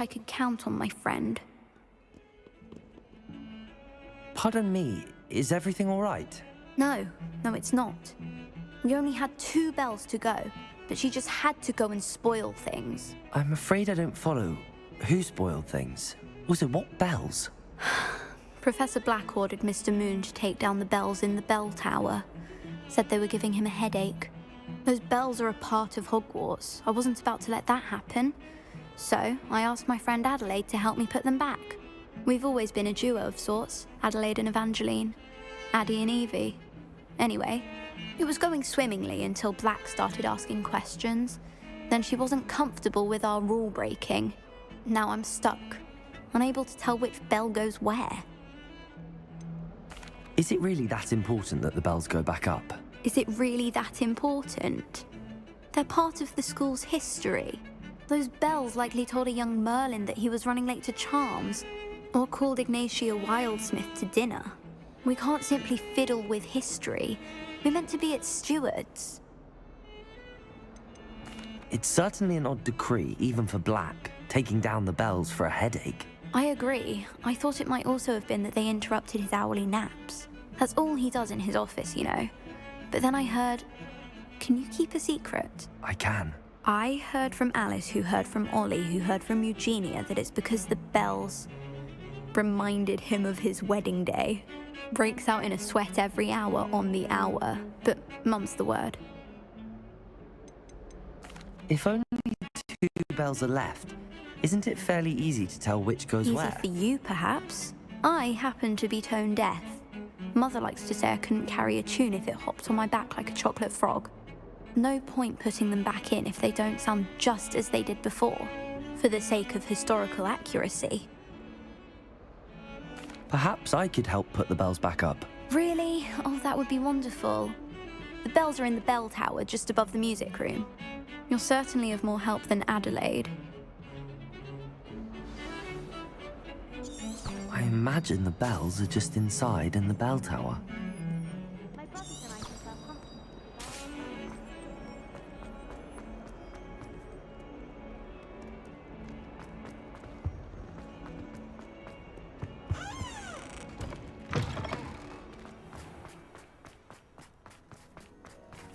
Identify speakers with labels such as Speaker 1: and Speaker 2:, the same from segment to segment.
Speaker 1: I could count on my friend.
Speaker 2: Pardon me, is everything all right?
Speaker 1: No, it's not. We only had 2 bells to go, but she just had to go and spoil things.
Speaker 2: I'm afraid I don't follow. Who spoiled things? Also, what bells?
Speaker 1: Professor Black ordered Mr. Moon to take down the bells in the bell tower. Said they were giving him a headache. Those bells are a part of Hogwarts. I wasn't about to let that happen. So I asked my friend Adelaide to help me put them back. We've always been a duo of sorts, Adelaide and Evangeline. Addie and Evie. Anyway, it was going swimmingly until Black started asking questions. Then she wasn't comfortable with our rule breaking. Now I'm stuck, unable to tell which bell goes where.
Speaker 2: Is it really that important that the bells go back up?
Speaker 1: Is it really that important? They're part of the school's history. Those bells likely told a young Merlin that he was running late to Charms, or called Ignatia Wildsmith to dinner. We can't simply fiddle with history. We're meant to be its stewards.
Speaker 2: It's certainly an odd decree, even for Black, taking down the bells for a headache.
Speaker 1: I agree. I thought it might also have been that they interrupted his hourly naps. That's all he does in his office, you know. But then I heard... Can you keep a secret?
Speaker 2: I can.
Speaker 1: I heard from Alice, who heard from Ollie, who heard from Eugenia, that it's because the bells reminded him of his wedding day. Breaks out in a sweat every hour on the hour, but mum's the word.
Speaker 2: If only 2 bells are left, isn't it fairly easy to tell which goes where?
Speaker 1: Easy for you, perhaps. I happen to be tone deaf. Mother likes to say I couldn't carry a tune if it hopped on my back like a chocolate frog. No point putting them back in if they don't sound just as they did before, for the sake of historical accuracy.
Speaker 2: Perhaps I could help put the bells back up.
Speaker 1: Really? Oh, that would be wonderful. The bells are in the bell tower just above the music room. You're certainly of more help than Adelaide.
Speaker 2: I imagine the bells are just inside in the bell tower.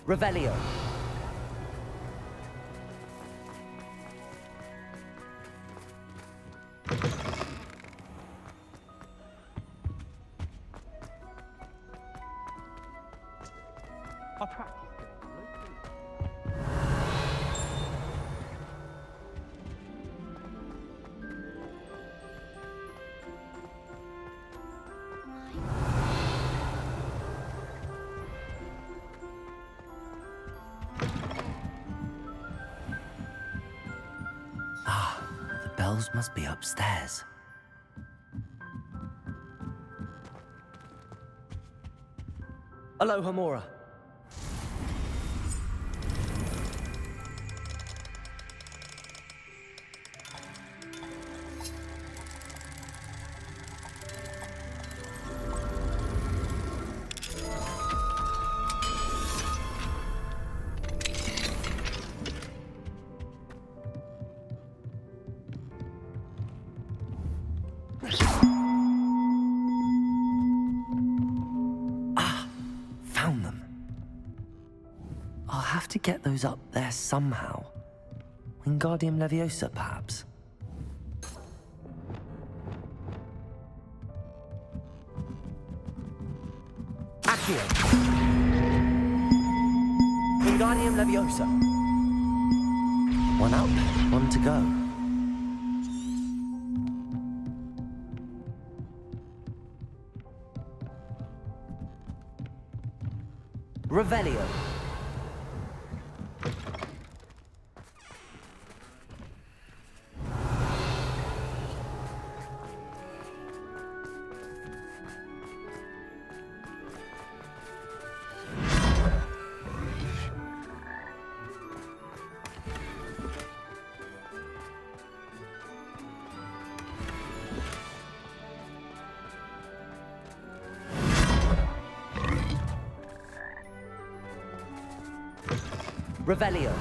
Speaker 2: Revelio.
Speaker 3: I practiced it.
Speaker 2: Ah, the bells must be upstairs. Aloha, Mora. I'll have to get those up there somehow. Wingardium Leviosa, perhaps? Accio! Wingardium Leviosa. One up, one to go. Revelio. Revelio.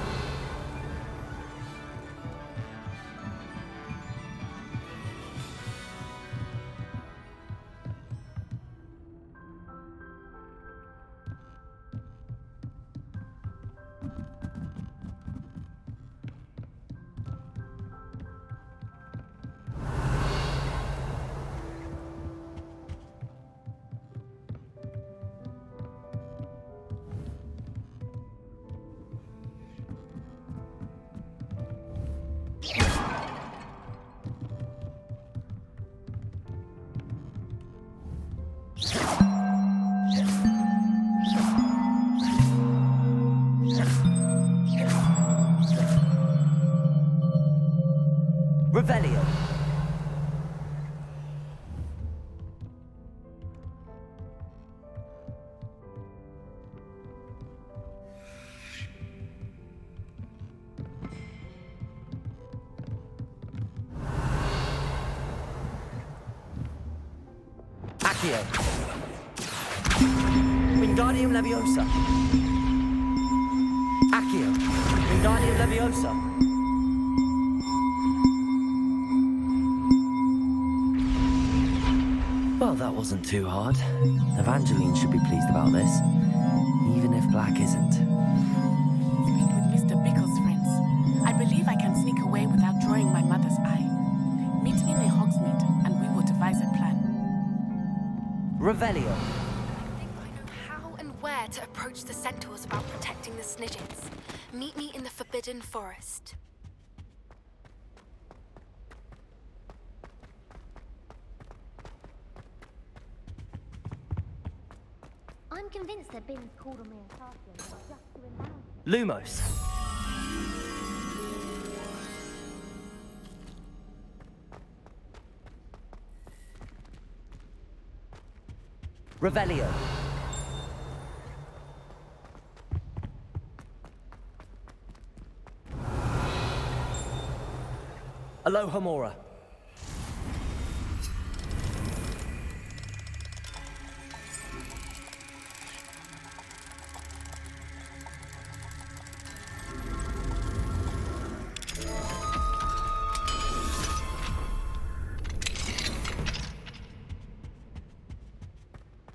Speaker 2: Accio. Wingardium Leviosa. Accio. Wingardium Leviosa. Well, that wasn't too hard. Evangeline should be pleased about this, even if Black isn't.
Speaker 4: Speak with Mr. Bickle's friends. I believe I can sneak away without drawing my mother's eye. Meet me near Hogsmeade, and we will devise a plan.
Speaker 2: Revelio.
Speaker 4: I think I know how and where to approach the centaurs about protecting the Snidgets. Meet me in the Forbidden Forest.
Speaker 5: I'm convinced that Binns called on me in Tarsian just to embarrass me.
Speaker 2: Lumos. Revelio. Alohomora.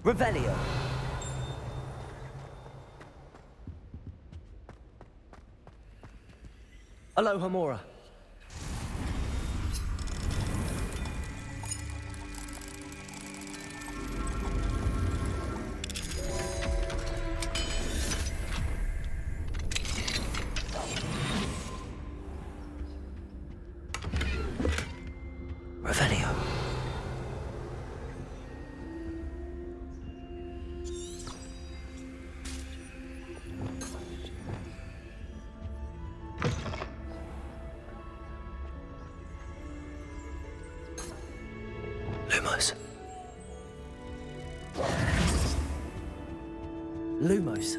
Speaker 2: Revelio. Alohomora. Revelio. Lumos. Lumos.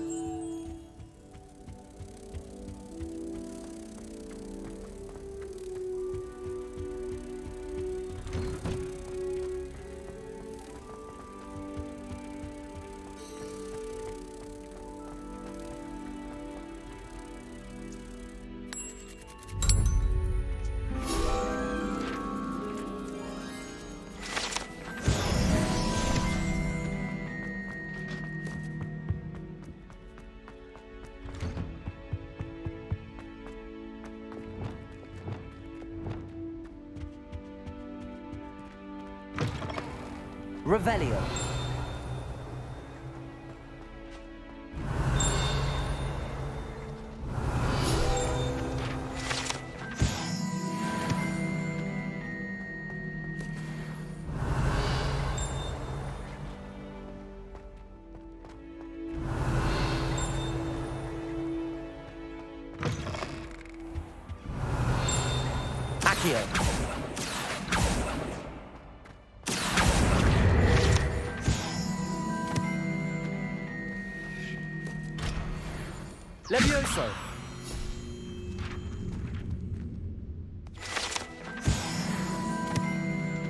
Speaker 2: Revelio. Accio. Levioso.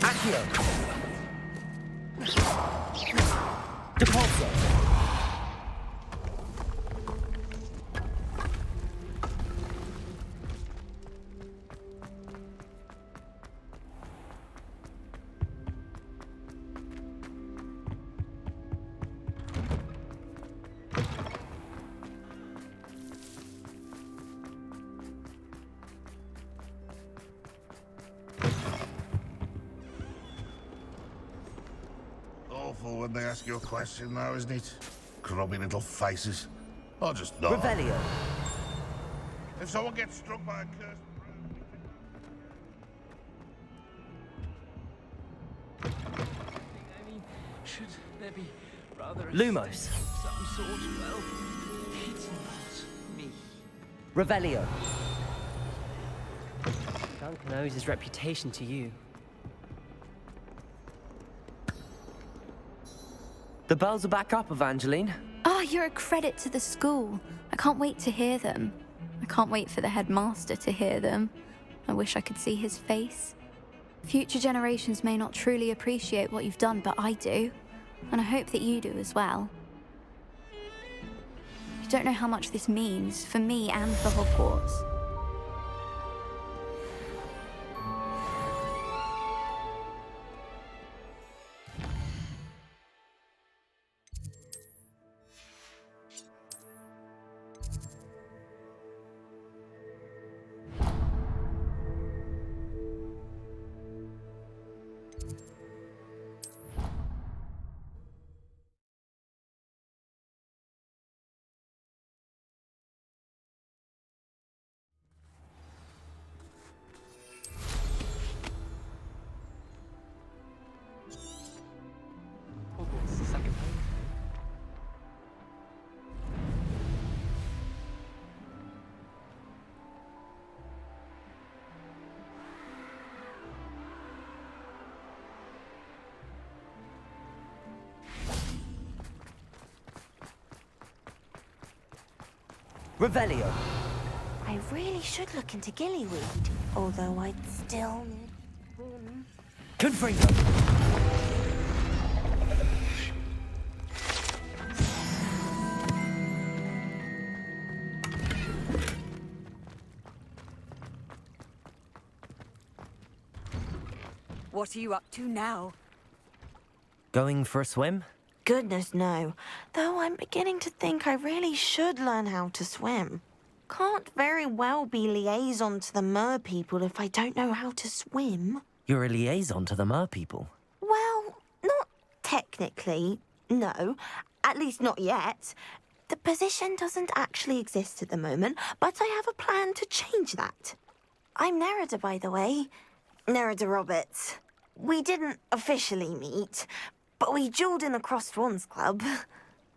Speaker 2: Accio. Depulso.
Speaker 6: Awful when they ask you a question now, isn't it? Grubby little faces. I'll just nod.
Speaker 2: Revelio.
Speaker 6: If someone gets struck by a cursed
Speaker 3: I mean, should there be rather a
Speaker 2: Lumos.
Speaker 3: step of some sort? Well, it's not me.
Speaker 2: Revelio.
Speaker 3: Does
Speaker 7: uncle owes his reputation to you.
Speaker 2: The bells are back up, Evangeline.
Speaker 1: Oh, you're a credit to the school. I can't wait to hear them. I can't wait for the headmaster to hear them. I wish I could see his face. Future generations may not truly appreciate what you've done, but I do. And I hope that you do as well. You don't know how much this means for me and for Hogwarts.
Speaker 7: Hogwarts is a second home.
Speaker 2: Revelio.
Speaker 8: I really should look into gillyweed, although I'd still need swim.
Speaker 2: Confringo.
Speaker 8: What are you up to now?
Speaker 2: Going for a swim?
Speaker 8: Goodness, no. Though I'm beginning to think I really should learn how to swim. Can't very well be liaison to the mer people if I don't know how to swim.
Speaker 2: You're a liaison to the mer people.
Speaker 8: Well, not technically, no. At least not yet. The position doesn't actually exist at the moment, but I have a plan to change that. I'm Nerida, by the way. Nerida Roberts. We didn't officially meet, but we duelled in the Crossed Wands Club.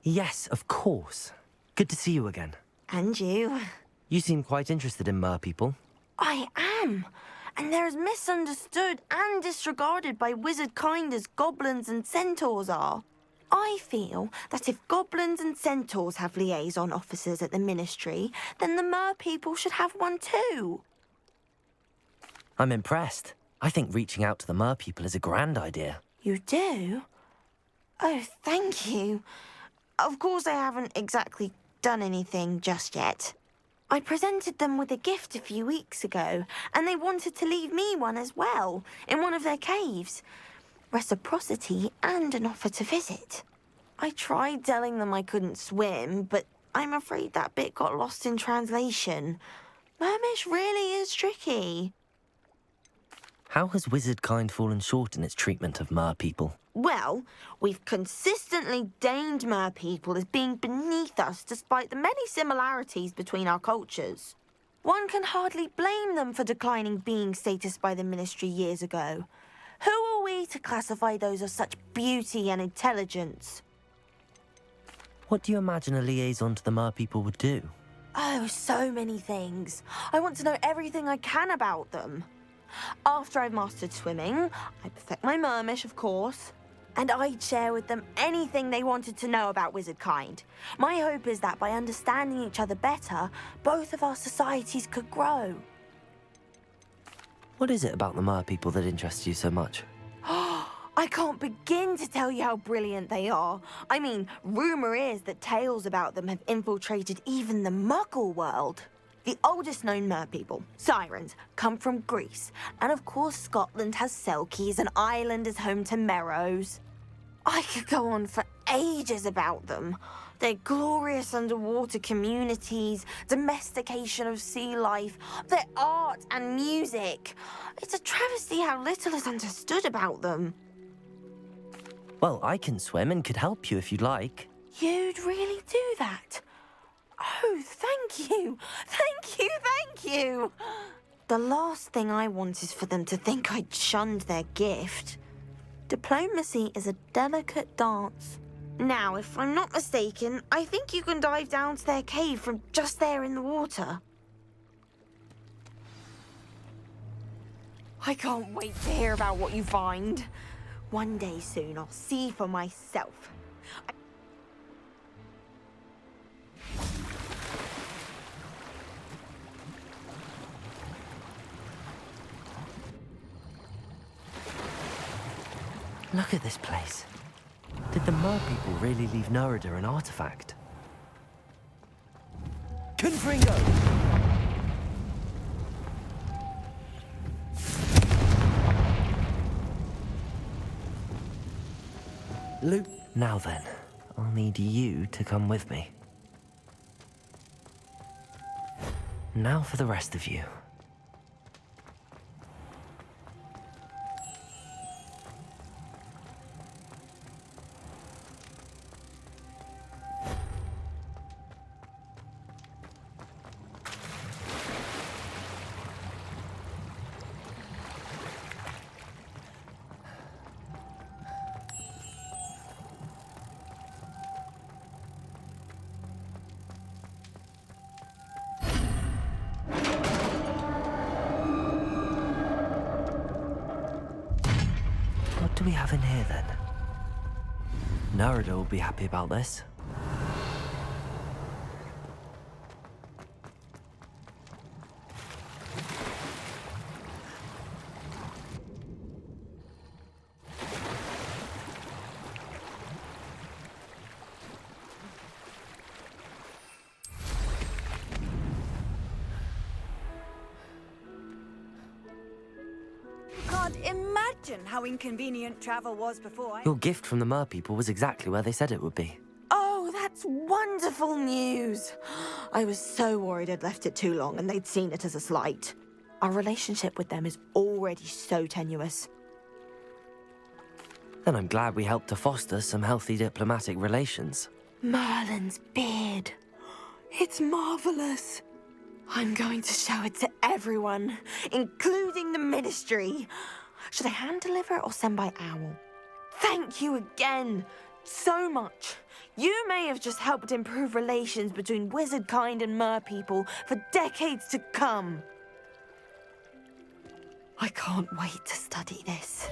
Speaker 2: Yes, of course. Good to see you again.
Speaker 8: And you.
Speaker 2: You seem quite interested in mer people.
Speaker 8: I am. And they're as misunderstood and disregarded by wizard kind as goblins and centaurs are. I feel that if goblins and centaurs have liaison officers at the Ministry, then the mer people should have one too.
Speaker 2: I'm impressed. I think reaching out to the mer people is a grand idea.
Speaker 8: You do? Oh, thank you. Of course I haven't exactly done anything just yet. I presented them with a gift a few weeks ago, and they wanted to leave me one as well, in one of their caves. Reciprocity and an offer to visit. I tried telling them I couldn't swim, but I'm afraid that bit got lost in translation. Mermish really is tricky.
Speaker 2: How has wizard kind fallen short in its treatment of mer people?
Speaker 8: Well, we've consistently deigned mer people as being beneath us despite the many similarities between our cultures. One can hardly blame them for declining being status by the Ministry years ago. Who are we to classify those of such beauty and intelligence?
Speaker 2: What do you imagine a liaison to the mer people would do?
Speaker 8: Oh, so many things. I want to know everything I can about them. After I've mastered swimming, I'd perfect my mermish, of course, and I'd share with them anything they wanted to know about wizard kind. My hope is that by understanding each other better, both of our societies could grow.
Speaker 2: What is it about the mer people that interests you so much?
Speaker 8: I can't begin to tell you how brilliant they are. I mean, rumour is that tales about them have infiltrated even the Muggle world. The oldest known mer people, sirens, come from Greece. And of course Scotland has Selkies and Ireland is home to Merrows. I could go on for ages about them. Their glorious underwater communities, domestication of sea life, their art and music. It's a travesty how little is understood about them.
Speaker 2: Well, I can swim and could help you if you'd like.
Speaker 8: You'd really do that? Oh, thank you. Thank you, thank you. The last thing I want is for them to think I'd shunned their gift. Diplomacy is a delicate dance. Now, if I'm not mistaken, I think you can dive down to their cave from just there in the water. I can't wait to hear about what you find. One day soon, I'll see for myself.
Speaker 2: Look at this place. Did the Mer people really leave Nerida an artifact? Confringo! Luke, now then, I'll need you to come with me. Now for the rest of you. What do we have in here, then? Nerida will be happy about this.
Speaker 9: Can't imagine how inconvenient travel was before.
Speaker 2: Your gift from the Mer people was exactly where they said it would be.
Speaker 8: Oh, that's wonderful news. I was so worried I'd left it too long and they'd seen it as a slight. Our relationship with them is already so tenuous.
Speaker 2: Then I'm glad we helped to foster some healthy diplomatic relations.
Speaker 8: Merlin's beard. It's marvelous. I'm going to show it to everyone, including the Ministry. Should I hand deliver it or send by owl? Thank you again, so much. You may have just helped improve relations between wizard kind and mer people for decades to come. I can't wait to study this.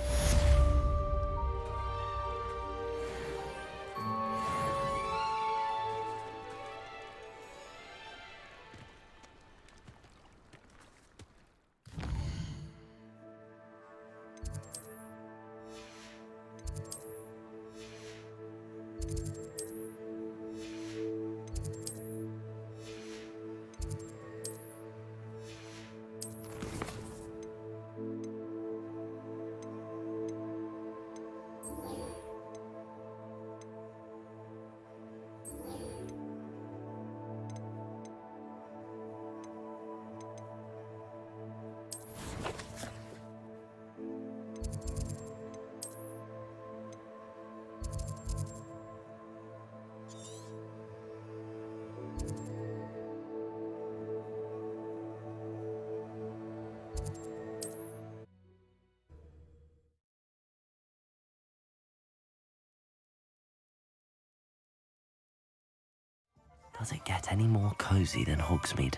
Speaker 2: Does it get any more cozy than Hogsmeade?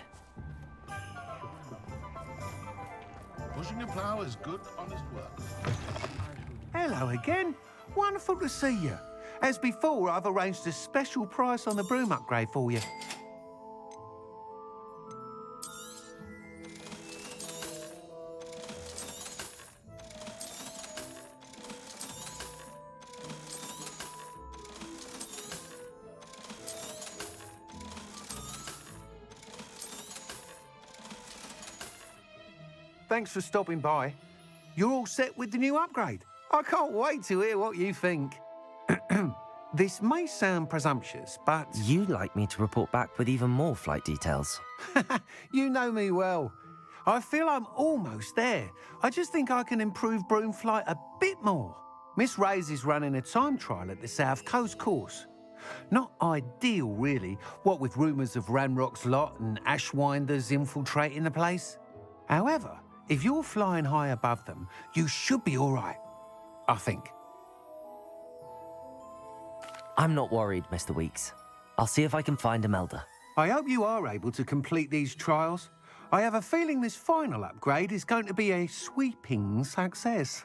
Speaker 6: Pushing the plough is good, honest work.
Speaker 10: Hello again. Wonderful to see you. As before, I've arranged a special price on the broom upgrade for you. Thanks for stopping by. You're all set with the new upgrade. I can't wait to hear what you think. This may sound presumptuous, but...
Speaker 2: You'd like me to report back with even more flight details.
Speaker 10: You know me well. I feel I'm almost there. I just think I can improve broom flight a bit more. Miss Ray's is running a time trial at the South Coast course. Not ideal, really, what with rumours of Ranrock's lot and Ashwinders infiltrating the place. However, if you're flying high above them, you should be all right, I think.
Speaker 2: I'm not worried, Mr. Weeks. I'll see if I can find Imelda.
Speaker 10: I hope you are able to complete these trials. I have a feeling this final upgrade is going to be a sweeping success.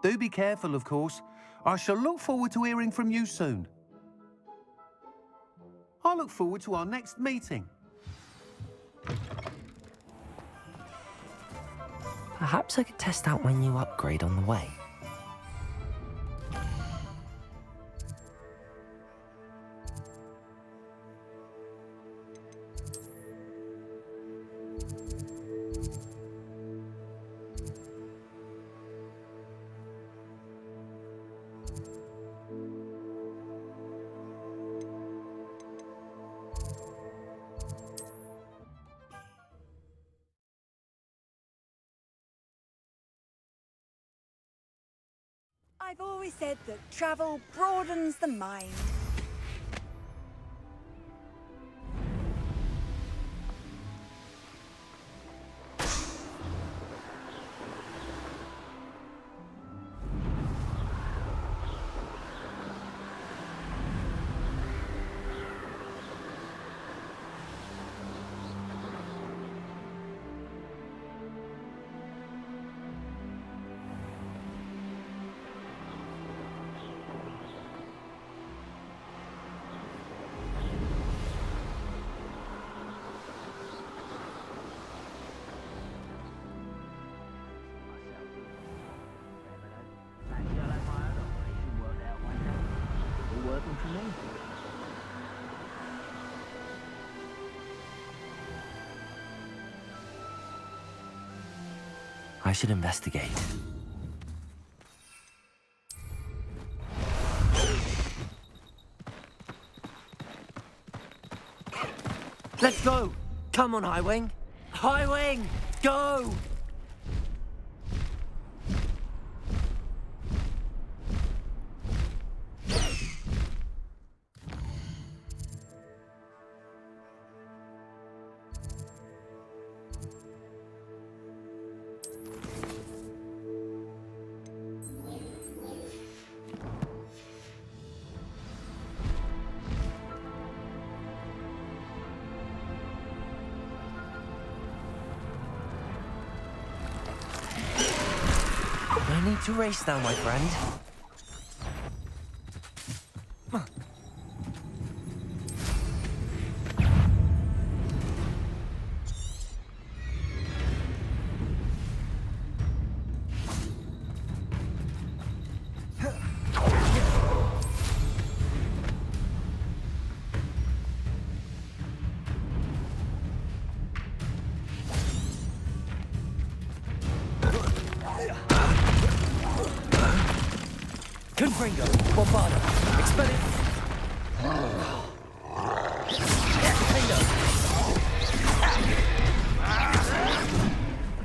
Speaker 10: Do be careful, of course. I shall look forward to hearing from you soon. I look forward to our next meeting.
Speaker 2: Perhaps I could test out my new upgrade on the way.
Speaker 9: I've always said that travel broadens the mind. I should investigate.
Speaker 2: Let's go! Come on, Highwing! Highwing! Go! No need to race now, my friend. Confringo, Bombarda, Expelliarmus.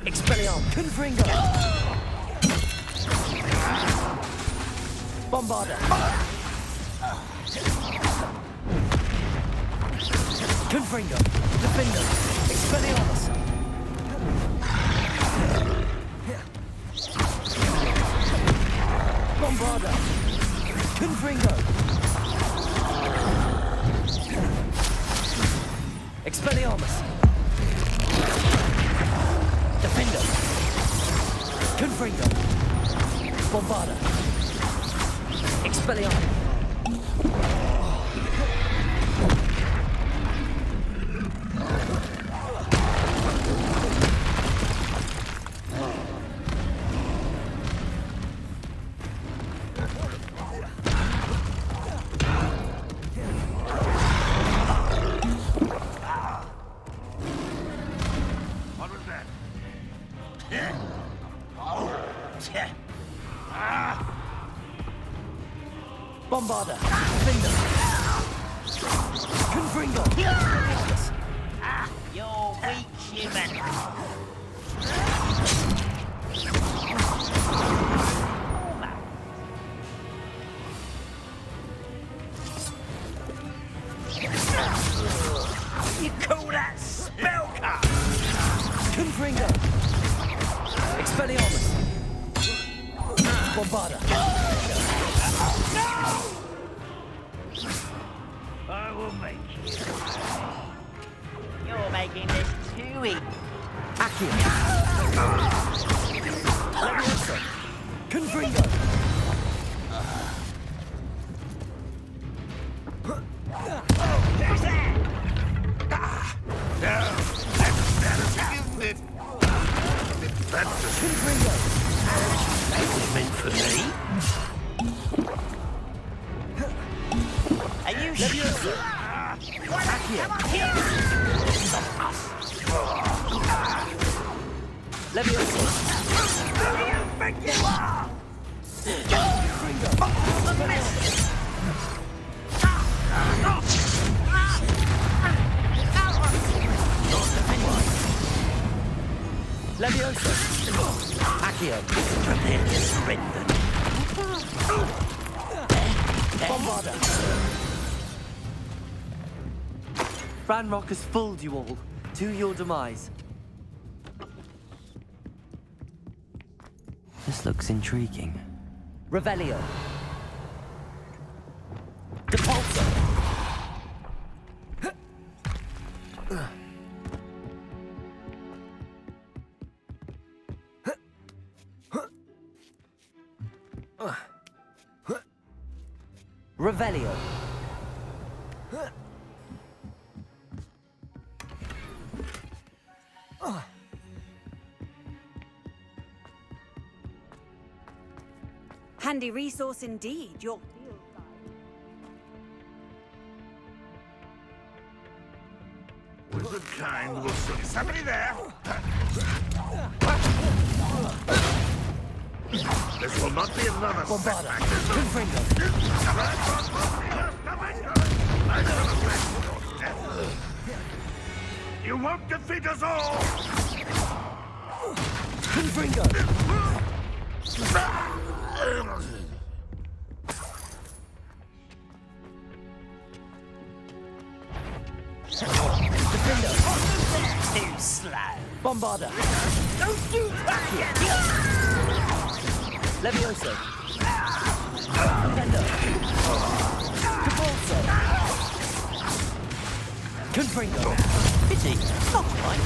Speaker 2: Expelliarmus, Confringo. Bombarda. Confringo, Defender, Expelliarmus. Bombarda! Confringo! Expelliarmus! Defender! Confringo! Bombarda! Expelliarmus! Bombarda! Defender! Confringo!
Speaker 11: You're weak, human. You call that spellcast?
Speaker 2: Confringo! Expelliarmus! Bombarda!
Speaker 11: I will make you. You're making this too easy.
Speaker 2: Accio. Leviosa. Confringo.
Speaker 6: Isn't it? That's just
Speaker 2: Confringo.
Speaker 6: that was meant for me.
Speaker 11: Are you
Speaker 2: Leviosa. Accio. Leviosa.
Speaker 11: Who do you think you are?
Speaker 2: Leviosa. Accio.
Speaker 11: Prepare to surrender.
Speaker 2: Bombarda. Ranrock has fooled you all. To your demise. This looks intriguing. Revelio. Depulso. Revelio.
Speaker 9: Handy resource indeed, your
Speaker 6: Wizard kind will soon. Somebody there? This will not be another
Speaker 2: Bombarda.
Speaker 6: setback.
Speaker 2: Confringo.
Speaker 6: You won't defeat us all!
Speaker 2: Confringo. Defender.
Speaker 11: Too slow.
Speaker 2: Bombarda.
Speaker 11: Don't do that!
Speaker 2: Leviosa. Defender. Depulso. Confringo. Pity. Not mine.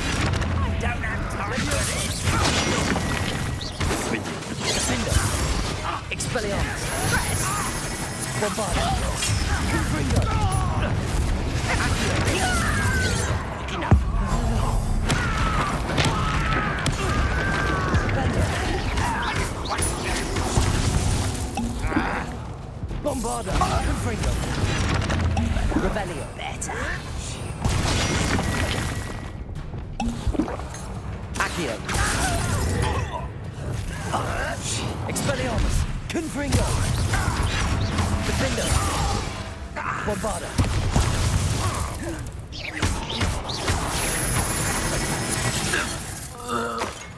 Speaker 11: I don't have time for this.
Speaker 2: Defender. Expelliarmus. Bombarda. Confringo.
Speaker 11: Enough.
Speaker 2: Bombarda. Confringo. Revelio.
Speaker 11: Better.
Speaker 2: Accio. Expelliarmus. Confringo. Defender. Bombarda.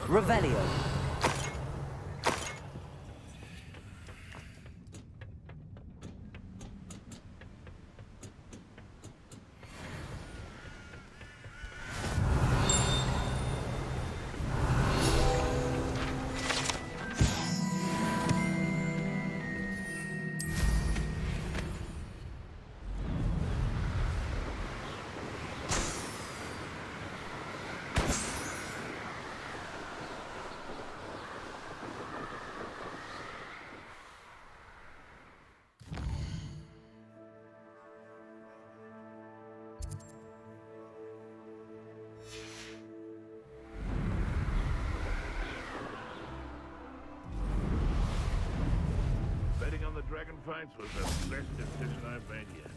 Speaker 2: Revelio.
Speaker 6: Betting on the dragon fights was the best decision I've made yet.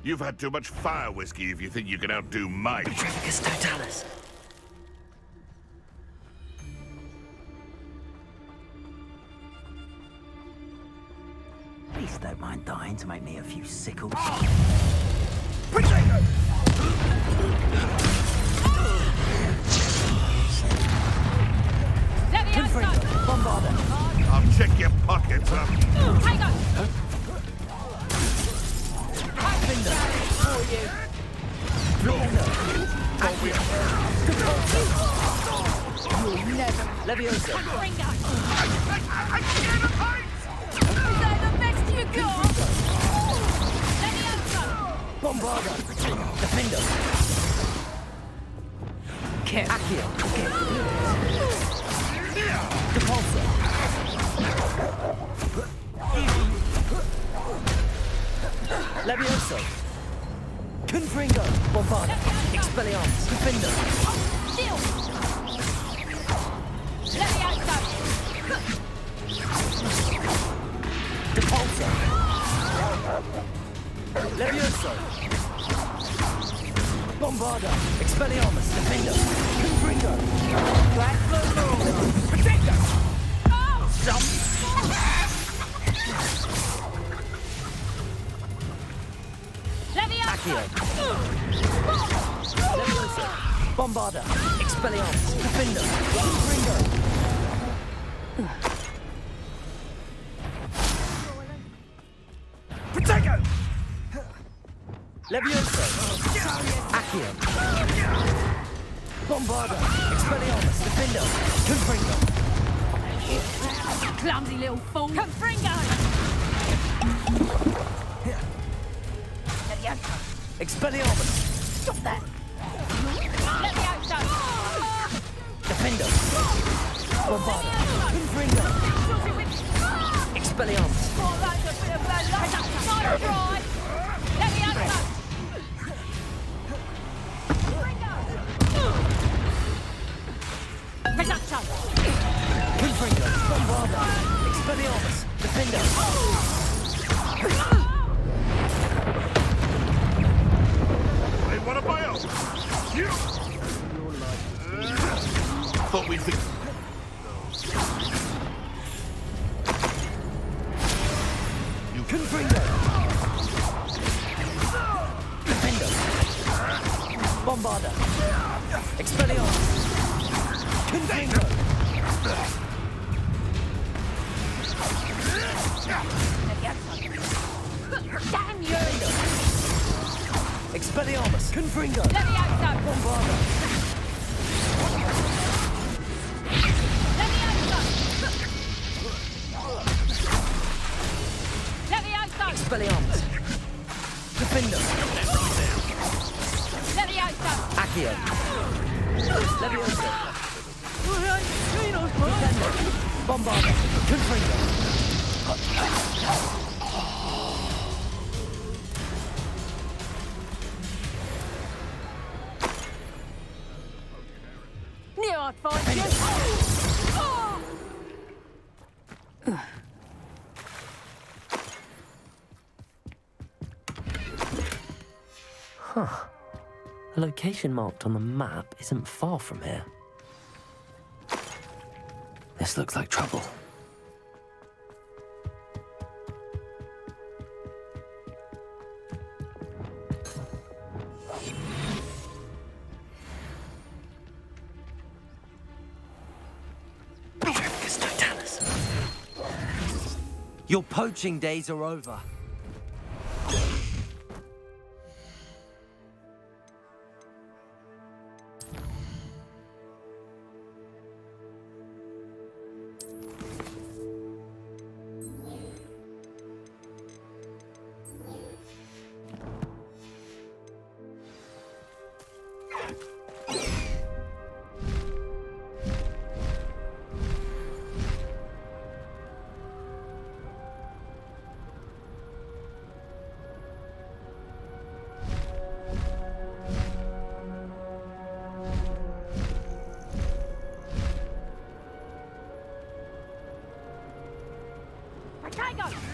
Speaker 6: You've had too much fire whiskey if you think you can outdo Mike.
Speaker 11: Patricus totalis. Please don't mind dying to make me a few sickles.
Speaker 2: Confringo. Bombarda.
Speaker 6: I'll check your pockets up.
Speaker 2: Defender. Defender. Accio. You'll never. Leviosa. Bombarda! Defender! Accio! Repulsor! Levioso! Confringo! Bombarda! Expelliarmus! Defender!
Speaker 12: Shield! Levioso!
Speaker 2: Repulsor! Levioso! Bombarda! Expelliarmus! Defender! Confringo! Black Blow! Protector! Accio! Levioso! Bombarda! Expelliarmus! Defender! Confringo! Protego! Levioso! Accio! Bombarda! Expelliarmus! Defender! Confringo!
Speaker 12: Clumsy little fool! Confringo! Levioso!
Speaker 2: Expelliarmus!
Speaker 12: Stop that! Levioso!
Speaker 2: Defender! Bombarda! Confringo! Expelliarmus!
Speaker 12: Oh, that's a bit of blood. Nice try! Levioso! Reducto!
Speaker 2: Confringo! Bombarda! Expelliarmus! Defender!
Speaker 6: They want a bio! You! Thought we'd be...
Speaker 2: Confringo! Defender! Bombarda! Expelliarmus! Confringo!
Speaker 12: Damn you!
Speaker 2: Expelliarmus! Confringo!
Speaker 12: Levioso!
Speaker 2: Bombarda!
Speaker 12: Levioso! Levioso!
Speaker 2: Expelliarmus! Defender!
Speaker 12: Levioso!
Speaker 2: Accio! Levioso! Defender! Bombarda! Confringo!
Speaker 12: Knew I'd find you!
Speaker 2: Huh. The location marked on the map isn't far from here. This looks like trouble. Your poaching days are over.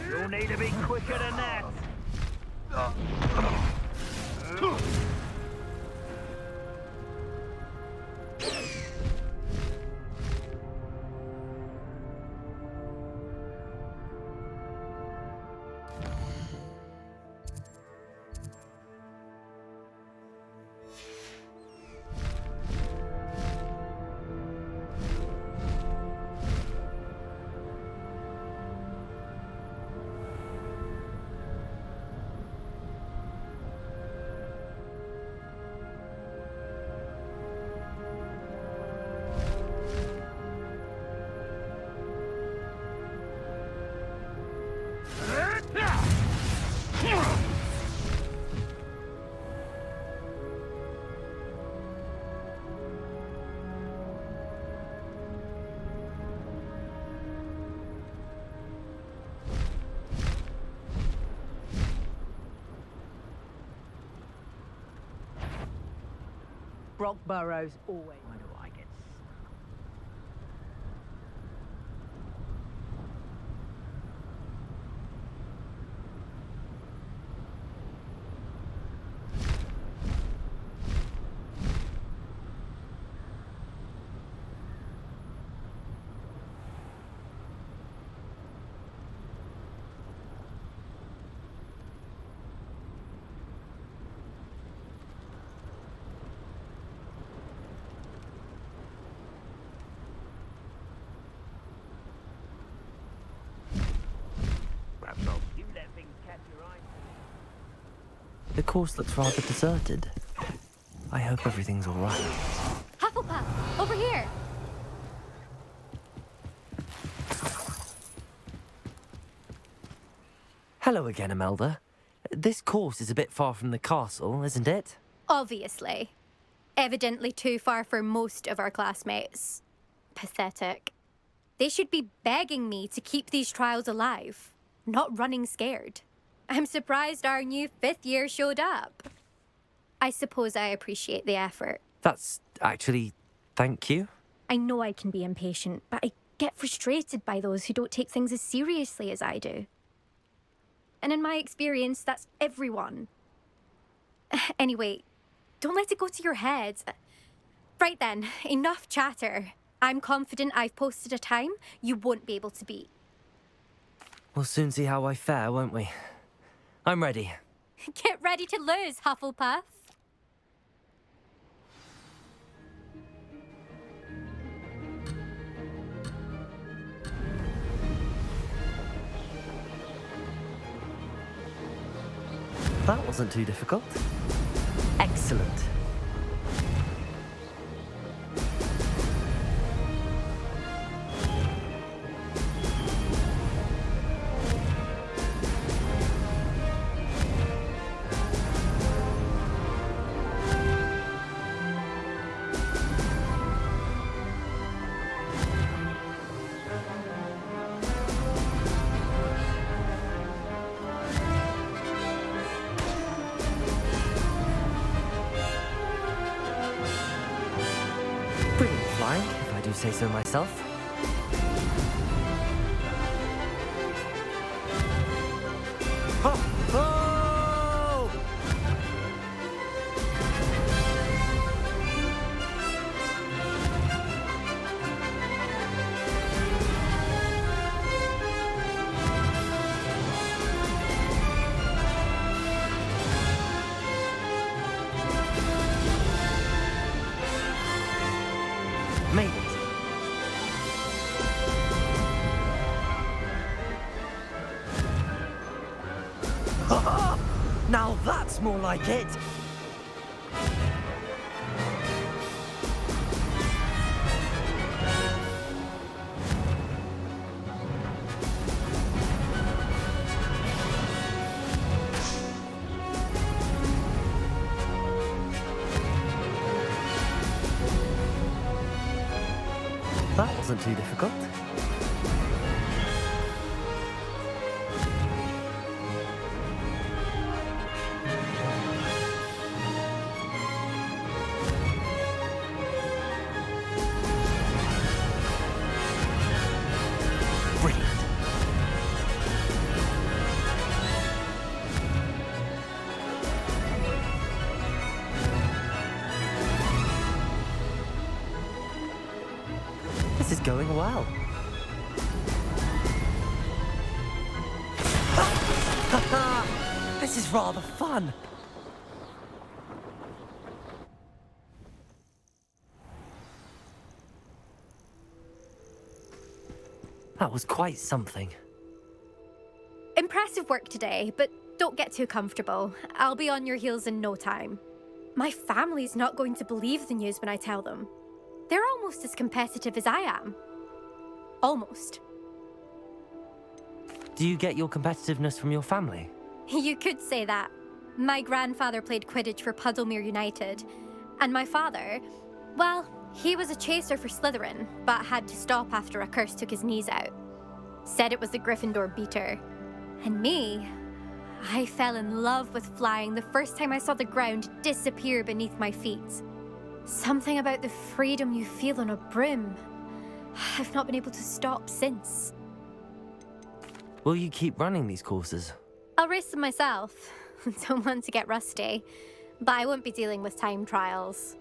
Speaker 11: You'll need to be quicker than that.
Speaker 12: Brock Burrows always. Why do I get you let things catch your eye?
Speaker 2: The course looks rather deserted. I hope everything's all right.
Speaker 1: Hufflepuff, over here.
Speaker 2: Hello again, Imelda. This course is a bit far from the castle, isn't it?
Speaker 13: Obviously. Evidently too far for most of our classmates. Pathetic. They should be begging me to keep these trials alive, not running scared. I'm surprised our new 5th year showed up. I suppose I appreciate the effort.
Speaker 2: That's actually... thank you.
Speaker 13: I know I can be impatient, but I get frustrated by those who don't take things as seriously as I do. And in my experience, that's everyone. Anyway, don't let it go to your head. Right then, enough chatter. I'm confident I've posted a time you won't be able to beat.
Speaker 2: We'll soon see how I fare, won't we? I'm ready.
Speaker 13: Get ready to lose, Hufflepuff.
Speaker 2: That wasn't too difficult. Excellent. Brilliant flying, if I do say so myself. Ha! Oh! Made it. Now that's more like it. That wasn't too difficult. Brilliant. This is going well. This is rather fun. That was quite something.
Speaker 13: Impressive work today, but don't get too comfortable. I'll be on your heels in no time. My family's not going to believe the news when I tell them. They're almost as competitive as I am. Almost.
Speaker 2: Do you get your competitiveness from your family?
Speaker 13: You could say that. My grandfather played Quidditch for Puddlemere United. And my father, well, he was a chaser for Slytherin, but had to stop after a curse took his knees out. Said it was the Gryffindor beater. And me, I fell in love with flying the first time I saw the ground disappear beneath my feet. Something about the freedom you feel on a broom. I've not been able to stop since.
Speaker 2: Will you keep running these courses?
Speaker 13: I'll race them myself. Don't want to get rusty. But I won't be dealing with time trials.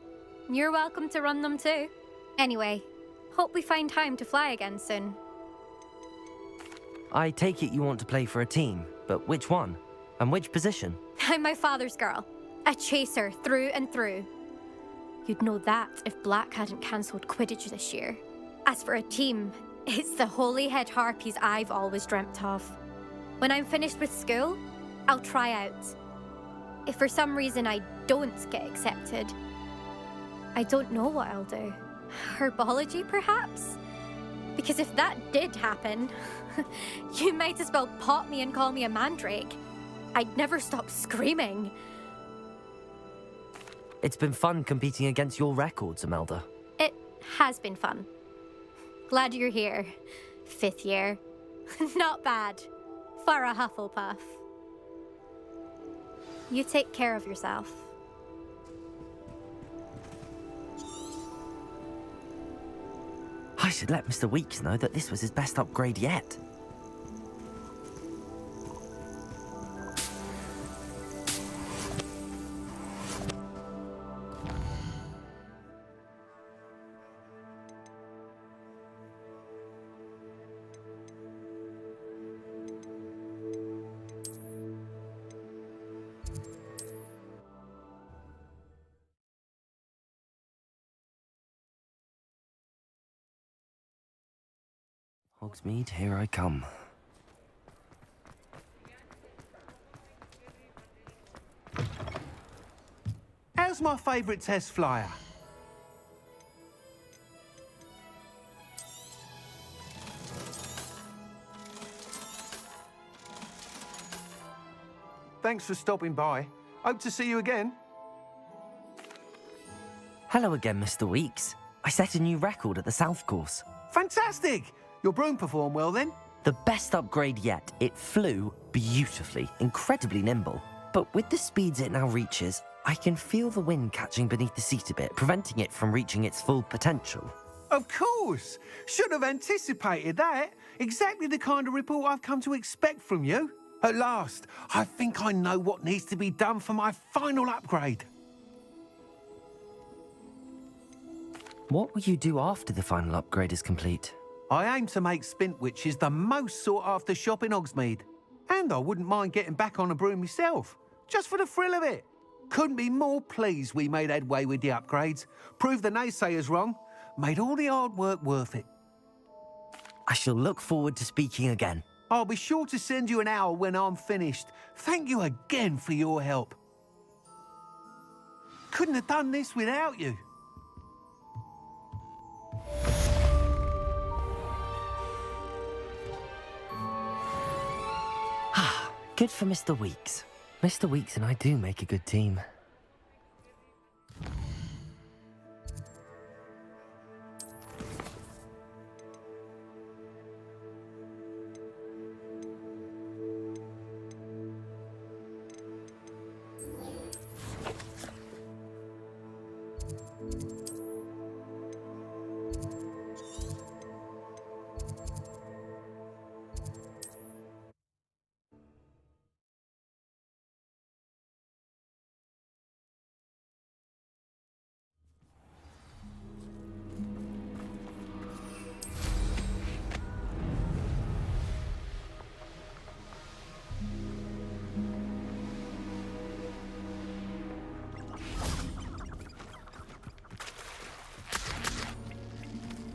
Speaker 13: You're welcome to run them too. Anyway, hope we find time to fly again soon.
Speaker 2: I take it you want to play for a team, but which one? And which position?
Speaker 13: I'm my father's girl. A chaser through and through. You'd know that if Black hadn't cancelled Quidditch this year. As for a team, it's the holy-head harpies I've always dreamt of. When I'm finished with school, I'll try out. If for some reason I don't get accepted, I don't know what I'll do. Herbology, perhaps? Because if that did happen, you might as well pot me and call me a mandrake. I'd never stop screaming.
Speaker 2: It's been fun competing against your records, Imelda.
Speaker 13: It has been fun. Glad you're here. 5th year. Not bad. For a Hufflepuff. You take care of yourself.
Speaker 2: I should let Mr. Weeks know that this was his best upgrade yet. Hogsmeade, here I come.
Speaker 10: How's my favourite test flyer? Thanks for stopping by. Hope to see you again.
Speaker 2: Hello again, Mr. Weeks. I set a new record at the South Course.
Speaker 10: Fantastic! Your broom performed well then?
Speaker 2: The best upgrade yet. It flew beautifully, incredibly nimble. But with the speeds it now reaches, I can feel the wind catching beneath the seat a bit, preventing it from reaching its full potential.
Speaker 10: Of course! Should have anticipated that. Exactly the kind of report I've come to expect from you. At last, I think I know what needs to be done for my final upgrade.
Speaker 2: What will you do after the final upgrade is complete?
Speaker 10: I aim to make Spintwitches the most sought-after shop in Hogsmeade. And I wouldn't mind getting back on a broom myself, just for the thrill of it. Couldn't be more pleased we made headway with the upgrades, proved the naysayers wrong, made all the hard work worth it.
Speaker 2: I shall look forward to speaking again.
Speaker 10: I'll be sure to send you an owl when I'm finished. Thank you again for your help. Couldn't have done this without you.
Speaker 2: Good for Mr. Weeks. Mr. Weeks and I do make a good team.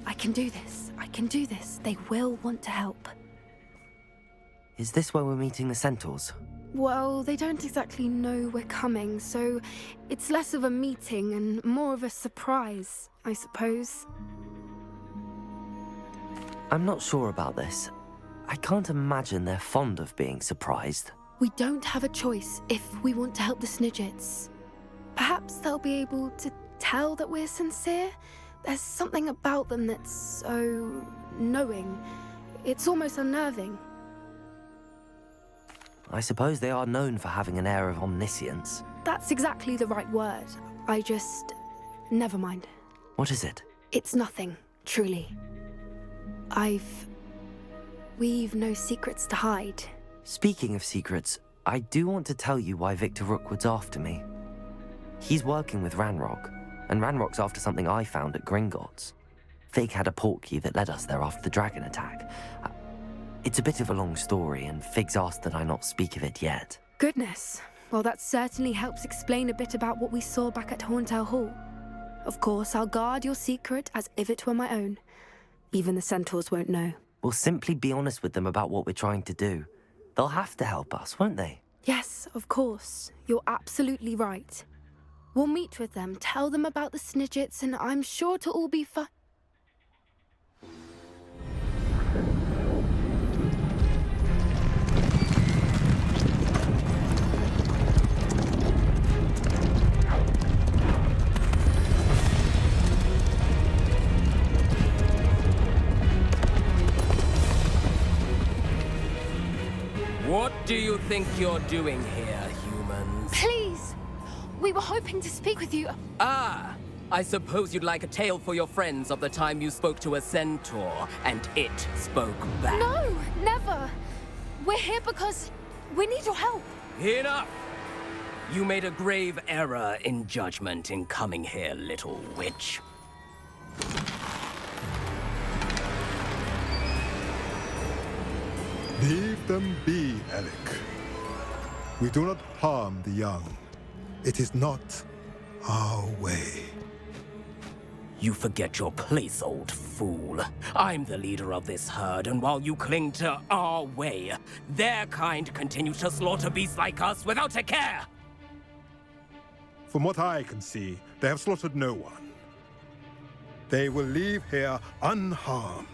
Speaker 1: I can do this. I can do this. They will want to help.
Speaker 2: Is this where we're meeting the Centaurs?
Speaker 14: Well, they don't exactly know we're coming, so it's less of a meeting and more of a surprise, I suppose.
Speaker 2: I'm not sure about this. I can't imagine they're fond of being surprised.
Speaker 14: We don't have a choice if we want to help the Snidgets. Perhaps they'll be able to tell that we're sincere. There's something about them that's so knowing. It's almost unnerving.
Speaker 2: I suppose they are known for having an air of omniscience.
Speaker 14: That's exactly the right word. I never mind.
Speaker 2: What is it?
Speaker 14: It's nothing, truly. We've no secrets to hide.
Speaker 2: Speaking of secrets, I do want to tell you why Victor Rookwood's after me. He's working with Ranrock, and Ranrock's after something I found at Gringotts. Fig had a portkey that led us there after the dragon attack. It's a bit of a long story, and Fig's asked that I not speak of it yet.
Speaker 14: Goodness. Well, that certainly helps explain a bit about what we saw back at Horntail Hall. Of course, I'll guard your secret as if it were my own. Even the centaurs won't know.
Speaker 2: We'll simply be honest with them about what we're trying to do. They'll have to help us, won't they?
Speaker 14: Yes, of course. You're absolutely right. We'll meet with them, tell them about the Snidgets, and I'm sure it'll all be fine.
Speaker 15: What do you think you're doing here, humans?
Speaker 14: Please! We were hoping to speak with you.
Speaker 15: Ah! I suppose you'd like a tale for your friends of the time you spoke to a centaur, and it spoke back.
Speaker 14: No, never! We're here because we need your help.
Speaker 15: Enough! You made a grave error in judgment in coming here, little witch.
Speaker 16: Leave them be, Alec. We do not harm the young. It is not our way.
Speaker 15: You forget your place, old fool. I'm the leader of this herd, and while you cling to our way, their kind continue to slaughter beasts like us without a care!
Speaker 16: From what I can see, they have slaughtered no one. They will leave here unharmed.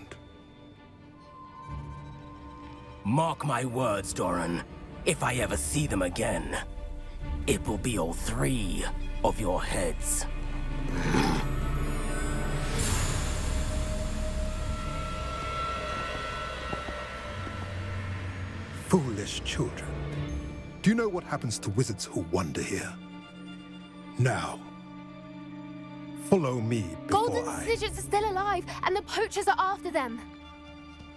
Speaker 15: Mark my words, Doran. If I ever see them again, it will be all 3 of your heads.
Speaker 16: Foolish children. Do you know what happens to wizards who wander here? Now, follow me before
Speaker 14: Golden Snidgets are still alive, and the poachers are after them.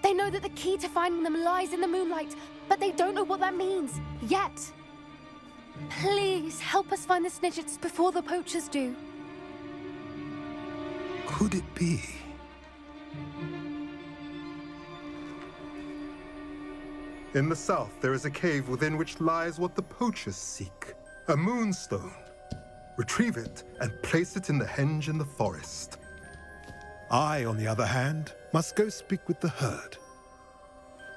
Speaker 14: They know that the key to finding them lies in the moonlight, but they don't know what that means, yet. Please, help us find the Snidgets before the poachers do.
Speaker 16: Could it be? In the south, there is a cave within which lies what the poachers seek. A moonstone. Retrieve it and place it in the henge in the forest. I, on the other hand, must go speak with the herd.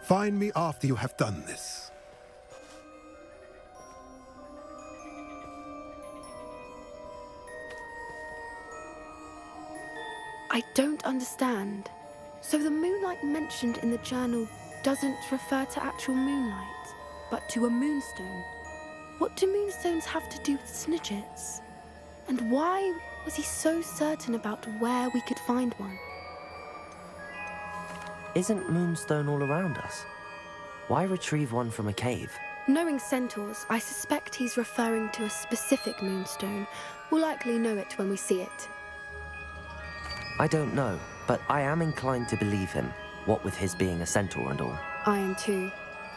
Speaker 16: Find me after you have done this.
Speaker 14: I don't understand. So the moonlight mentioned in the journal doesn't refer to actual moonlight, but to a moonstone. What do moonstones have to do with Snidgets? And why was he so certain about where we could find one?
Speaker 2: Isn't Moonstone all around us? Why retrieve one from a cave?
Speaker 14: Knowing centaurs, I suspect he's referring to a specific moonstone. We'll likely know it when we see it.
Speaker 2: I don't know, but I am inclined to believe him, what with his being a centaur and all.
Speaker 14: I am too.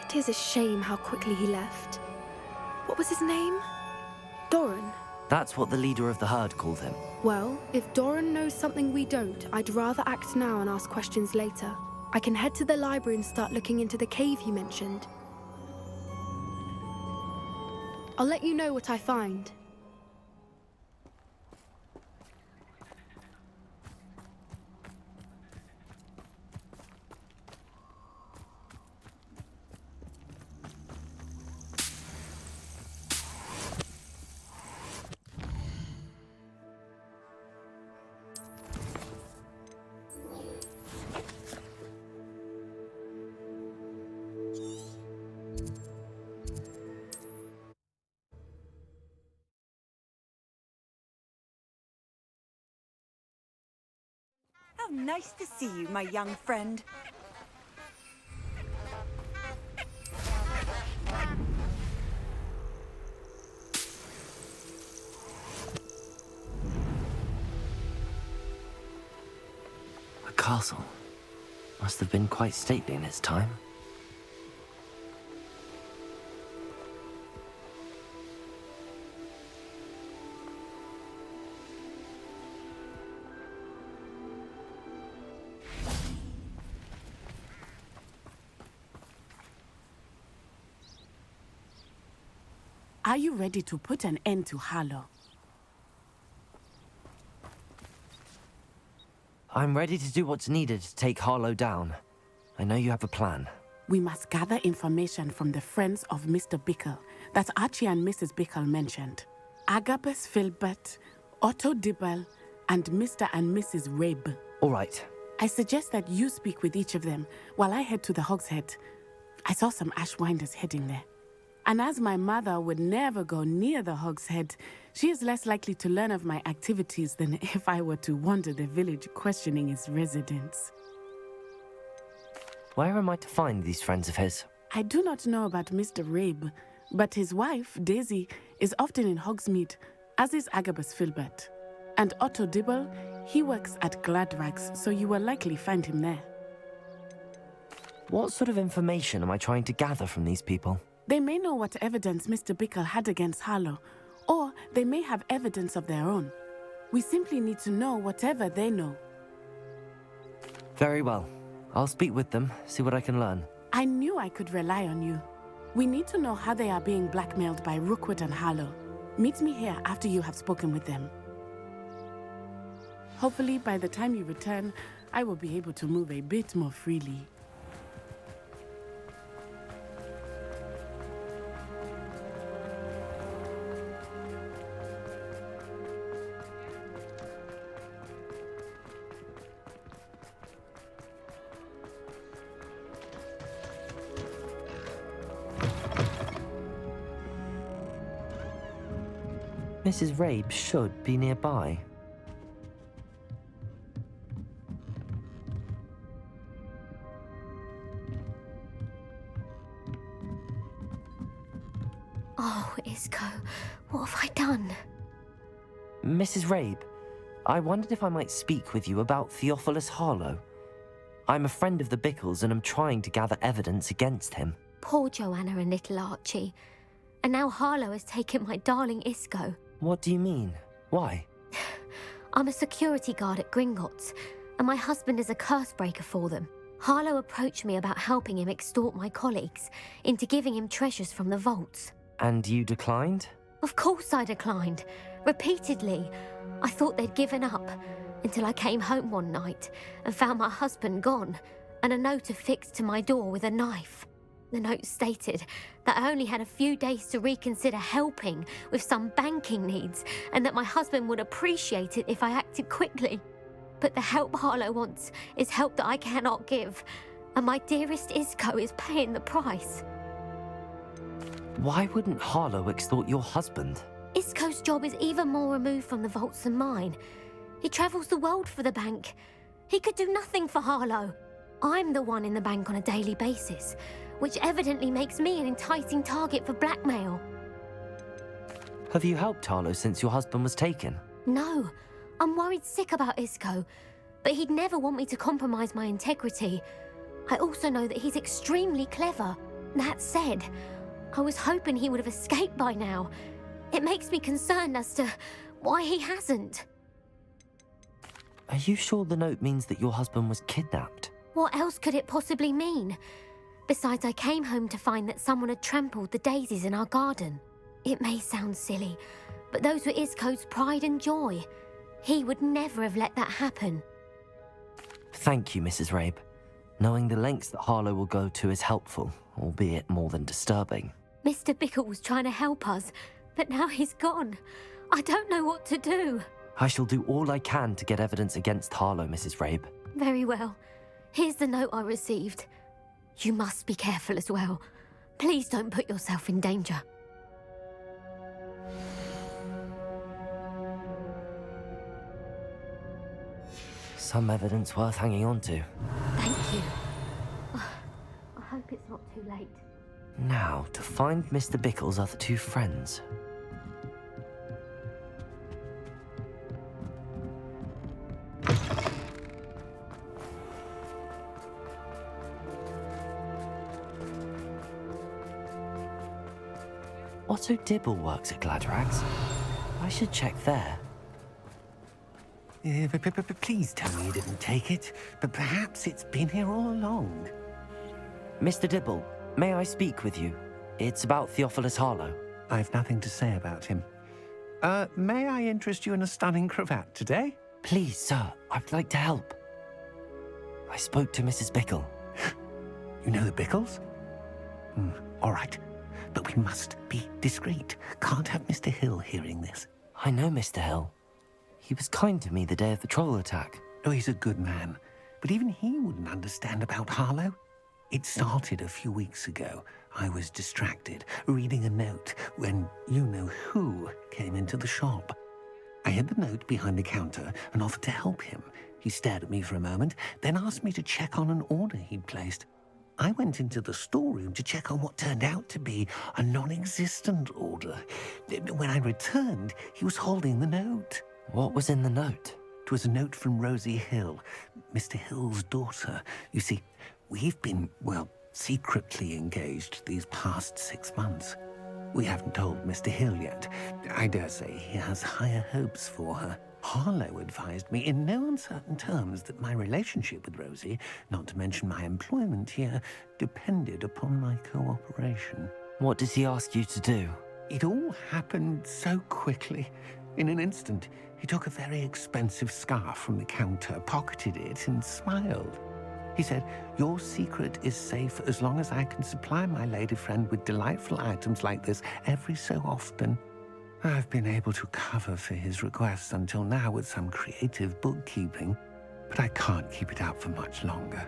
Speaker 14: It is a shame how quickly he left. What was his name? Doran?
Speaker 2: That's what the leader of the herd called him.
Speaker 14: Well, if Doran knows something we don't, I'd rather act now and ask questions later. I can head to the library and start looking into the cave you mentioned. I'll let you know what I find.
Speaker 9: How nice to see you, my young friend.
Speaker 2: castle. Must have been quite stately in its time.
Speaker 4: Are you ready to put an end to Harlow?
Speaker 2: I'm ready to do what's needed to take Harlow down. I know you have a plan.
Speaker 4: We must gather information from the friends of Mr. Bickle that Archie and Mrs. Bickle mentioned. Agabus Filbert, Otto Dibble, and Mr. and Mrs. Rabe.
Speaker 2: All right.
Speaker 4: I suggest that you speak with each of them while I head to the Hogshead. I saw some Ashwinders heading there. And as my mother would never go near the Hogshead, she is less likely to learn of my activities than if I were to wander the village questioning its residents.
Speaker 2: Where am I to find these friends of his?
Speaker 4: I do not know about Mr. Rabe, but his wife, Daisy, is often in Hogsmeade, as is Agabus Filbert. And Otto Dibble, he works at Gladrags, so you will likely find him there.
Speaker 2: What sort of information am I trying to gather from these people?
Speaker 4: They may know what evidence Mr. Bickle had against Harlow, or they may have evidence of their own. We simply need to know whatever they know.
Speaker 2: Very well. I'll speak with them, see what I can learn.
Speaker 4: I knew I could rely on you. We need to know how they are being blackmailed by Rookwood and Harlow. Meet me here after you have spoken with them. Hopefully, by the time you return, I will be able to move a bit more freely.
Speaker 2: Mrs. Rabe should be nearby.
Speaker 1: Oh, Isco, what have I done?
Speaker 2: Mrs. Rabe, I wondered if I might speak with you about Theophilus Harlow. I'm a friend of the Bickles and am trying to gather evidence against him.
Speaker 1: Poor Joanna and little Archie. And now Harlow has taken my darling Isco.
Speaker 2: What do you mean? Why?
Speaker 1: I'm a security guard at Gringotts, and my husband is a curse breaker for them. Harlow approached me about helping him extort my colleagues into giving him treasures from the vaults.
Speaker 2: And you declined?
Speaker 1: Of course I declined. Repeatedly. I thought they'd given up, until I came home one night and found my husband gone, and a note affixed to my door with a knife. The note stated that I only had a few days to reconsider helping with some banking needs, and that my husband would appreciate it if I acted quickly. But the help Harlow wants is help that I cannot give, and my dearest Isco is paying the price.
Speaker 2: Why wouldn't Harlow extort your husband?
Speaker 1: Isco's job is even more removed from the vaults than mine. He travels the world for the bank. He could do nothing for Harlow. I'm the one in the bank on a daily basis, which evidently makes me an enticing target for blackmail.
Speaker 2: Have you helped Harlow since your husband was taken?
Speaker 1: No, I'm worried sick about Isco, but he'd never want me to compromise my integrity. I also know that he's extremely clever. That said, I was hoping he would have escaped by now. It makes me concerned as to why he hasn't.
Speaker 2: Are you sure the note means that your husband was kidnapped?
Speaker 1: What else could it possibly mean? Besides, I came home to find that someone had trampled the daisies in our garden. It may sound silly, but those were Isco's pride and joy. He would never have let that happen.
Speaker 2: Thank you, Mrs. Rabe. Knowing the lengths that Harlow will go to is helpful, albeit more than disturbing.
Speaker 1: Mr. Bickle was trying to help us, but now he's gone. I don't know what to do.
Speaker 2: I shall do all I can to get evidence against Harlow, Mrs. Rabe.
Speaker 1: Very well. Here's the note I received. You must be careful as well. Please don't put yourself in danger.
Speaker 2: Some evidence worth hanging on to.
Speaker 1: Thank you. I hope it's not too late.
Speaker 2: Now, to find Mr. Bickle's other two friends. Otto Dibble works at Gladrags. I should check there.
Speaker 10: Please tell me you didn't take it, but perhaps it's been here all along.
Speaker 2: Mr. Dibble, may I speak with you? It's about Theophilus Harlow.
Speaker 10: I've nothing to say about him. May I interest you in a stunning cravat today?
Speaker 2: Please, sir, I'd like to help. I spoke to Mrs. Bickle.
Speaker 10: You know the Bickles? All right, but we must be discreet. Can't have Mr. Hill hearing this.
Speaker 2: I know Mr. Hill. He was kind to me the day of the troll attack.
Speaker 10: Oh, he's a good man, but even he wouldn't understand about Harlow. It started a few weeks ago. I was distracted, reading a note, when you-know-who came into the shop. I hid the note behind the counter and offered to help him. He stared at me for a moment, then asked me to check on an order he'd placed. I went into the storeroom to check on what turned out to be a non-existent order. When I returned, he was holding the note.
Speaker 2: What was in the note?
Speaker 10: It was a note from Rosie Hill, Mr. Hill's daughter. You see, we've been, well, secretly engaged these past 6 months. We haven't told Mr. Hill yet. I dare say he has higher hopes for her. Harlow advised me in no uncertain terms that my relationship with Rosie, not to mention my employment here, depended upon my cooperation.
Speaker 2: What did he ask you to do?
Speaker 10: It all happened so quickly. In an instant, he took a very expensive scarf from the counter, pocketed it, and smiled. He said, "Your secret is safe as long as I can supply my lady friend with delightful items like this every so often." I've been able to cover for his requests until now with some creative bookkeeping, but I can't keep it up for much longer.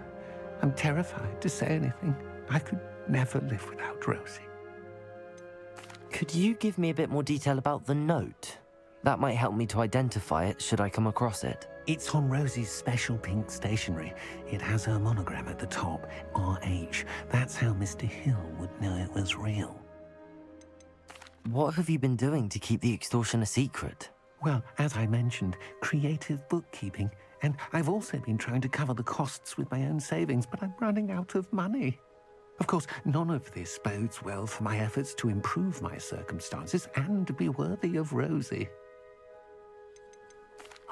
Speaker 10: I'm terrified to say anything. I could never live without Rosie.
Speaker 2: Could you give me a bit more detail about the note? That might help me to identify it should I come across it.
Speaker 10: It's on Rosie's special pink stationery. It has her monogram at the top, RH. That's how Mr. Hill would know it was real.
Speaker 2: What have you been doing to keep the extortion a secret?
Speaker 10: Well, as I mentioned, creative bookkeeping. And I've also been trying to cover the costs with my own savings, but I'm running out of money. Of course, none of this bodes well for my efforts to improve my circumstances and to be worthy of Rosie.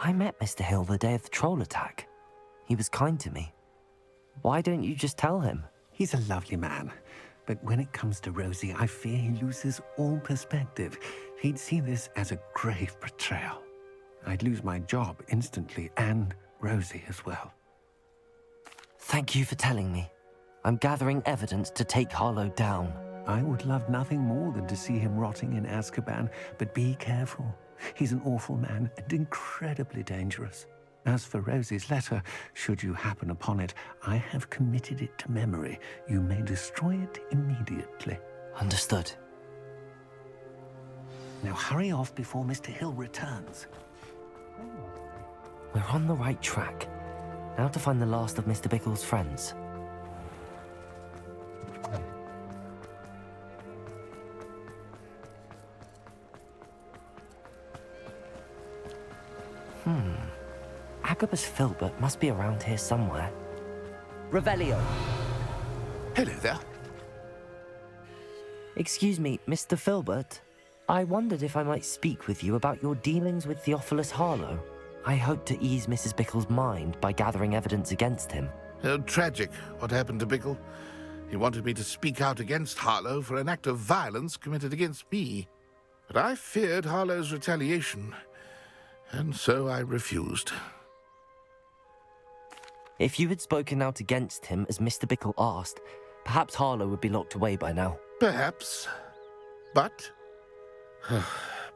Speaker 2: I met Mr. Hill the day of the troll attack. He was kind to me. Why don't you just tell him?
Speaker 10: He's a lovely man. But when it comes to Rosie, I fear he loses all perspective. He'd see this as a grave betrayal. I'd lose my job instantly, and Rosie as well.
Speaker 2: Thank you for telling me. I'm gathering evidence to take Harlow down.
Speaker 10: I would love nothing more than to see him rotting in Azkaban, but be careful. He's an awful man and incredibly dangerous. As for Rosie's letter, should you happen upon it, I have committed it to memory. You may destroy it immediately.
Speaker 2: Understood.
Speaker 10: Now hurry off before Mr. Hill returns.
Speaker 2: We're on the right track. Now to find the last of Mr. Bickle's friends. Agabus Filbert must be around here somewhere. Revelio.
Speaker 17: Hello there.
Speaker 2: Excuse me, Mr. Filbert. I wondered if I might speak with you about your dealings with Theophilus Harlow. I hope to ease Mrs. Bickle's mind by gathering evidence against him.
Speaker 6: Oh, tragic, what happened to Bickle. He wanted me to speak out against Harlow for an act of violence committed against me. But I feared Harlow's retaliation, and so I refused.
Speaker 2: If you had spoken out against him as Mr. Bickle asked, perhaps Harlow would be locked away by now.
Speaker 6: Perhaps. But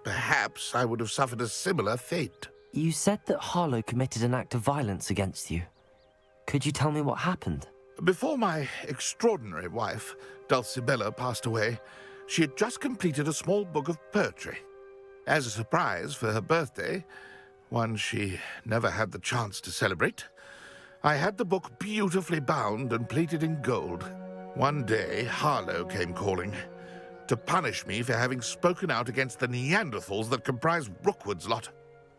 Speaker 6: perhaps I would have suffered a similar fate.
Speaker 2: You said that Harlow committed an act of violence against you. Could you tell me what happened?
Speaker 6: Before my extraordinary wife, Dulcibella, passed away, she had just completed a small book of poetry. As a surprise for her birthday, one she never had the chance to celebrate, I had the book beautifully bound and plated in gold. One day, Harlow came calling to punish me for having spoken out against the Neanderthals that comprise Rookwood's lot.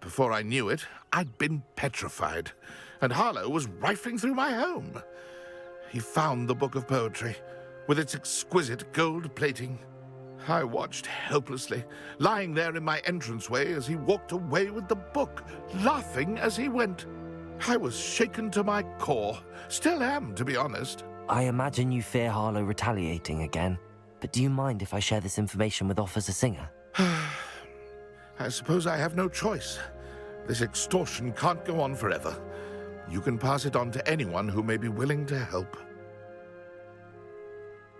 Speaker 6: Before I knew it, I'd been petrified, and Harlow was rifling through my home. He found the book of poetry, with its exquisite gold plating. I watched helplessly, lying there in my entranceway as he walked away with the book, laughing as he went. I was shaken to my core. Still am, to be honest.
Speaker 2: I imagine you fear Harlow retaliating again, but do you mind if I share this information with Officer Singer?
Speaker 6: I suppose I have no choice. This extortion can't go on forever. You can pass it on to anyone who may be willing to help.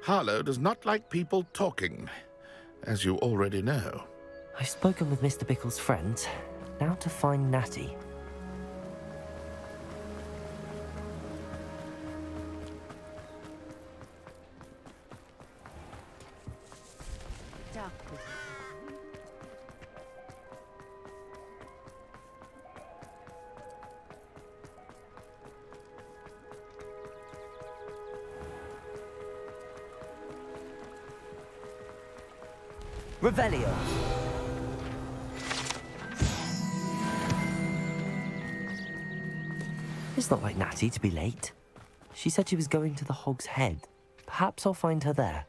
Speaker 6: Harlow does not like people talking, as you already know.
Speaker 2: I've spoken with Mr. Bickle's friends. Now to find Natty. Revelio. It's not like Natty to be late. She said she was going to the Hog's Head. Perhaps I'll find her there.